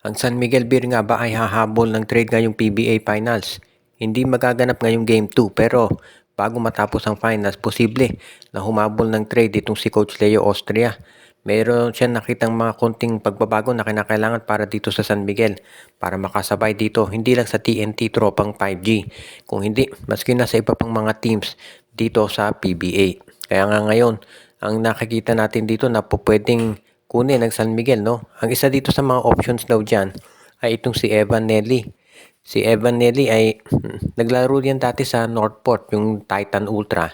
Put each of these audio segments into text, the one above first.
Ang San Miguel Beer nga ba ay hahabol ng trade ngayong PBA Finals? Hindi magaganap ngayong Game 2 pero bago matapos ang finals, posible na humabol ng trade itong si Coach Leo Austria. Meron siya nakitang mga konting pagbabago na kinakailangan para dito sa San Miguel para makasabay dito hindi lang sa TNT Tropang 5G kung hindi maski na sa iba pang mga teams dito sa PBA. Kaya nga ngayon ang nakikita natin dito na po pwedeng kunin ng San Miguel, no? Ang isa dito sa mga options daw dyan ay itong si Evan Nelly. Si Evan Nelly ay naglaro yan dati sa Northport, yung Titan Ultra.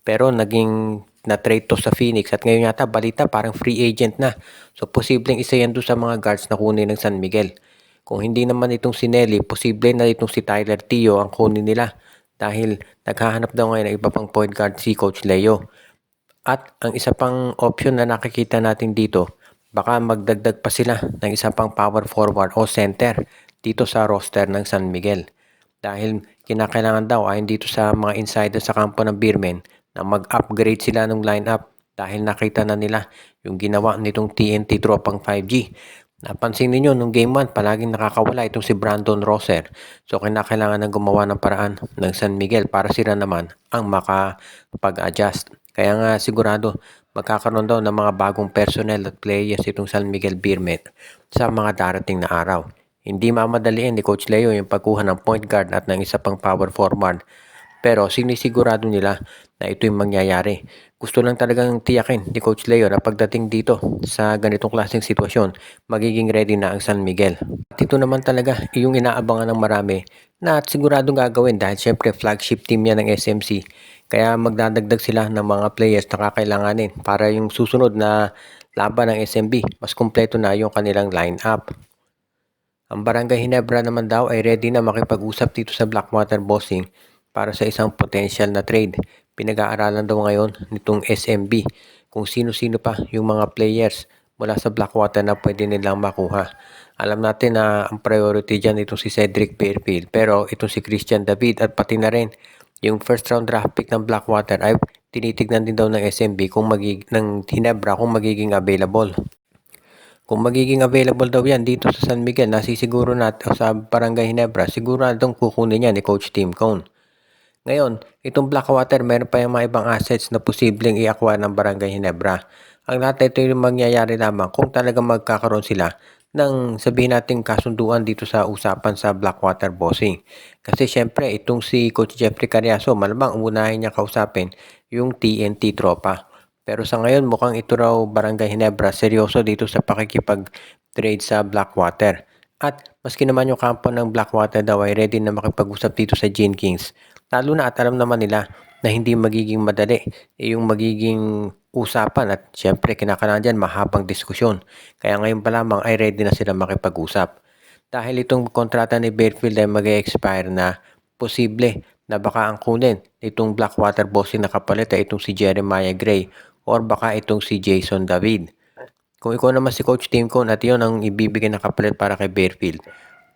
Pero naging na-trade to sa Phoenix at ngayon yata balita parang free agent na. So posibleng isa yan doon sa mga guards na kunin ng San Miguel. Kung hindi naman itong si Nelly, posible na itong si Tyler Tio ang kunin nila dahil naghahanap daw ngayon ng iba pang point guard si Coach Leo. At ang isa pang option na nakikita natin dito, baka magdagdag pa sila ng isa pang power forward o center dito sa roster ng San Miguel. Dahil kinakailangan daw ay dito sa mga insider sa kampo ng Beermen na mag-upgrade sila ng lineup dahil nakita na nila yung ginawa nitong TNT Tropang 5G. Napansin niyo nung Game 1 palaging nakakawala itong si Brandon Roser. So kinakailangan ng gumawa ng paraan ng San Miguel para sila naman ang makapag-adjust. Kaya nga sigurado magkakaroon daw ng mga bagong personnel at players itong San Miguel Beermen sa mga darating na araw. Hindi mamadaliin ni Coach Leo yung pagkuha ng point guard at ng isa pang power forward. Pero sinisigurado nila na ito yung mangyayari. Gusto lang talagang tiyakin ni Coach Leo na pagdating dito sa ganitong klaseng sitwasyon, magiging ready na ang San Miguel. At ito naman talaga yung inaabangan ng marami na siguradong gagawin dahil syempre flagship team yan ng SMC. Kaya magdadagdag sila ng mga players na kakailanganin para yung susunod na laban ng SMB, mas kumpleto na yung kanilang lineup. Ang Barangay Hinebra naman daw ay ready na makipag-usap dito sa Blackwater Bossing para sa isang potential na trade. Pinag-aaralan daw ngayon nitong SMB kung sino-sino pa yung mga players mula sa Blackwater na pwede nilang makuha. Alam natin na ang priority dyan itong si Cedric Fairfield pero itong si Christian David at pati na rin yung first round draft pick ng Blackwater ay tinitignan din daw ng SMB ng Hinebra kung magiging available. Kung magiging available daw yan dito sa San Miguel, nasisiguro natin sa Barangay Hinebra, siguradong kukunin niya ni Coach Tim Cone. Ngayon, itong Blackwater, meron pa yung mga ibang assets na posibleng i-acquire ng Barangay Hinebra. Ang lahat ito yung mangyayari lamang kung talaga magkakaroon sila ng sabihin natin kasunduan dito sa usapan sa Blackwater Bossing. Kasi syempre, itong si Coach Jeffrey Cariaso, malamang unahin niya kausapin yung TNT tropa. Pero sa ngayon, mukhang ito raw Barangay Hinebra seryoso dito sa pakikipag-trade sa Blackwater. At maski naman yung kampo ng Blackwater daw ay ready na makipag-usap dito sa Gene Kings. Lalo na at alam naman nila na hindi magiging madali yung magiging usapan at syempre kinakailangan dyan mahabang diskusyon. Kaya ngayon pa lamang ay ready na sila makipag-usap. Dahil itong kontrata ni Barefield ay mag-expire na posible na baka ang kunin itong Blackwater bossing na kapalit ay itong si Jeremiah Gray or baka itong si Jason David. Kung ikaw naman si Coach Tim Cone at yun ang ibibigay na kapalit para kay Barefield,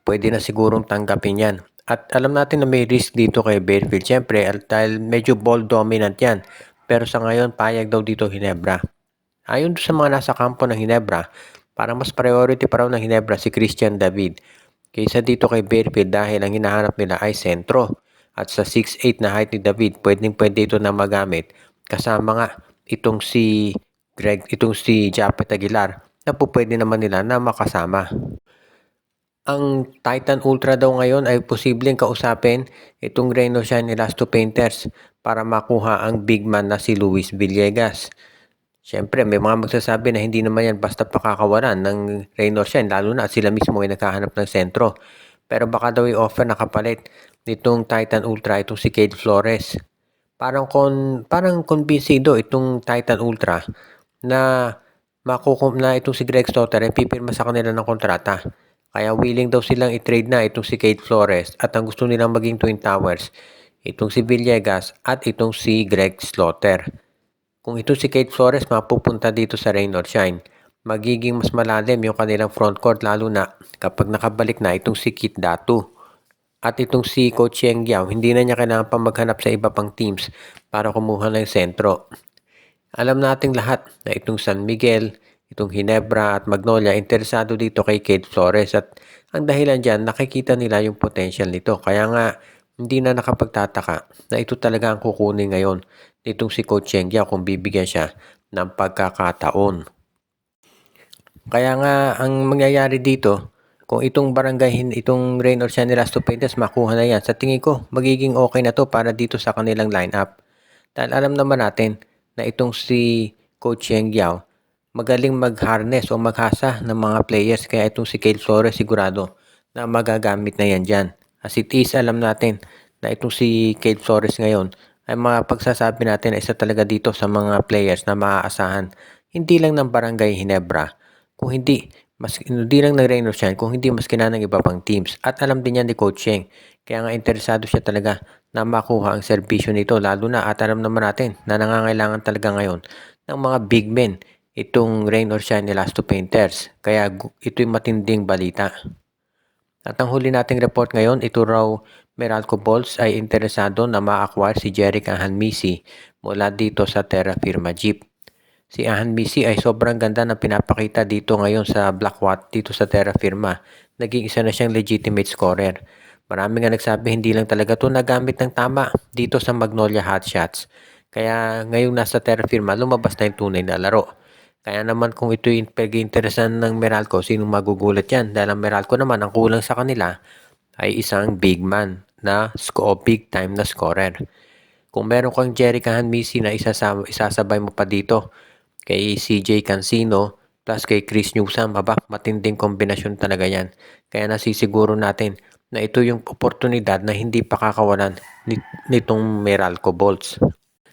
pwede na sigurong tanggapin yan. At alam natin na may risk dito kay Barefield. Siyempre, dahil medyo ball dominant yan. Pero sa ngayon, payag daw dito Hinebra. Ayon sa mga nasa kampo ng Hinebra, parang mas priority pa raw ng Hinebra si Christian David kaysa dito kay Barefield dahil ang hinahanap nila ay sentro. At sa 6'8 na height ni David, pwede ito na magamit. Kasama nga itong si Japet Aguilar na po pwede naman nila na makasama. Ang Titan Ultra daw ngayon ay posibleng kausapin itong Reno Shine Elasto Painters para makuha ang big man na si Luis Villegas. Siyempre, may mga magsasabi na hindi naman yan basta pakakawalan ng Reno Shine, lalo na sila mismo ay naghahanap ng sentro. Pero baka daw i-offer na kapalit nitong Titan Ultra itong si Cade Flores. Parang kumbinsido itong Titan Ultra na na itong si Greg Stotter ay pipirma sa kanila ng kontrata. Kaya willing daw silang i-trade na itong si Cade Flores at ang gusto nilang maging Twin Towers, itong si Villegas at itong si Greg Slaughter. Kung itong si Cade Flores mapupunta dito sa Rain or Shine, magiging mas malalim yung kanilang frontcourt lalo na kapag nakabalik na itong si Kit Datu. At itong si Coach Yeng Giao, hindi na niya kailangan pa maghanap sa iba pang teams para kumuha ng sentro. Alam nating lahat na itong San Miguel, itong Ginebra at Magnolia interesado dito kay Cade Flores at ang dahilan dyan nakikita nila yung potential nito. Kaya nga hindi na nakapagtataka na ito talaga ang kukunin ngayon nitong si Coach Cheng Yao kung bibigyan siya ng pagkakataon. Kaya nga ang mangyayari dito, kung itong itong Rain or Shine Las Tupidas makuha na yan, sa tingin ko magiging okay na to para dito sa kanilang lineup. Dahil alam naman natin na itong si Coach Cheng Yao magaling mag-harness o maghasa ng mga players. Kaya itong si Cade Flores sigurado na magagamit na yan dyan. As it is, alam natin na itong si Cade Flores ngayon ay pagsasabi natin na isa talaga dito sa mga players na maaasahan. Hindi lang ng Barangay Ginebra, kung hindi lang ng Rain or Shine, kung hindi maski na ng iba pang teams. At alam din yan ni Coach Cheng. Kaya nga interesado siya talaga na makuha ang serbisyo nito. Lalo na at alam naman natin na nangangailangan talaga ngayon ng mga big men itong Rain or Shine ni Las Painters. Kaya ito'y matinding balita. At ang huli nating report ngayon, ito raw Meralco Balls ay interesado na ma-acquire si Jeric Ahanmisi mula dito sa Terra Firma Jeep. Si Ahanmisi ay sobrang ganda ng pinapakita dito ngayon sa Blackwatt dito sa Terra Firma. Naging isa na siyang legitimate scorer. Marami nga nagsabi hindi lang talaga ito nagamit ng tama dito sa Magnolia Hotshots. Kaya ngayong nasa Terra Firma, lumabas na yung tunay na laro. Kaya naman kung ito'y pag-interesan ng Meralco, sinong magugulat yan? Dahil ang Meralco naman, ang kulang sa kanila ay isang big man na big time na scorer. Kung meron kang Jeric Ahanmisi na isasabay mo pa dito kay CJ Cancino plus kay Chris Newsome, matinding kombinasyon talaga yan. Kaya nasisiguro natin na ito yung oportunidad na hindi pa kakawalan nitong Meralco Bolts.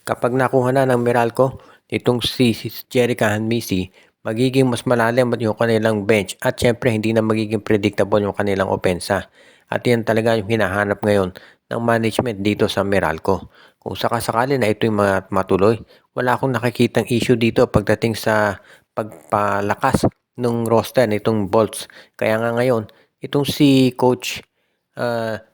Kapag nakuha na ng Meralco, itong si Jeric Ahanmisi, magiging mas malalim yung kanilang bench at syempre hindi na magiging predictable yung kanilang opensa. At yan talaga yung hinahanap ngayon ng management dito sa Meralco. Kung sakasakali na ito'y matuloy, wala akong nakikitang issue dito pagdating sa pagpalakas ng roster nitong Bolts. Kaya nga ngayon, itong si Coach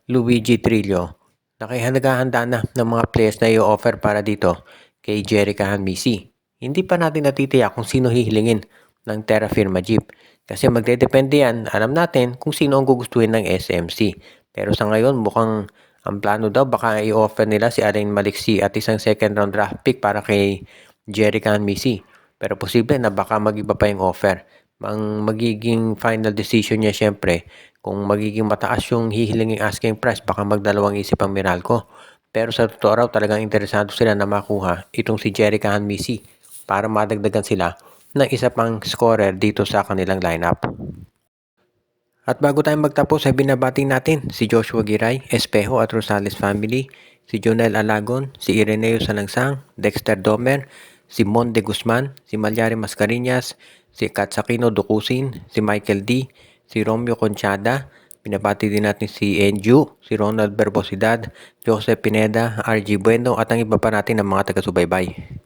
Luigi Trillo, naghahanda na ng mga players na i-offer para dito kay Jeric Ahanmisi. Hindi pa natin natitiyak kung sino hihilingin ng Terra Firma Jeep. Kasi magdedepende yan, alam natin kung sino ang gugustuhin ng SMC. Pero sa ngayon, mukhang ang plano daw baka i-offer nila si Alain Maliksi at isang second round draft pick para kay Jeric Ahanmisi. Pero posible na baka mag-iba pa yung offer. Ang magiging final decision niya syempre, kung magiging mataas yung hihilinging asking price, baka magdalawang isip ang Meralco. Pero sa totoo raw, talagang interesado sila na makuha itong si Jeric Ahanmisi para madagdagan sila ng isa pang scorer dito sa kanilang lineup. At bago tayo magtapos ay binabati natin si Joshua Giray, Espejo at Rosales family, si Jonel Alagon, si Ireneo Salangsang, Dexter Domer, si Monde Guzman, si Malyari Mascareñas, si Katsakino Dukusin, si Michael D, si Romeo Conchada, binabati din natin si Enju, si Ronald Berbosidad, Joseph Pineda, RG Bueno at ang iba pa natin ng mga taga-subaybay.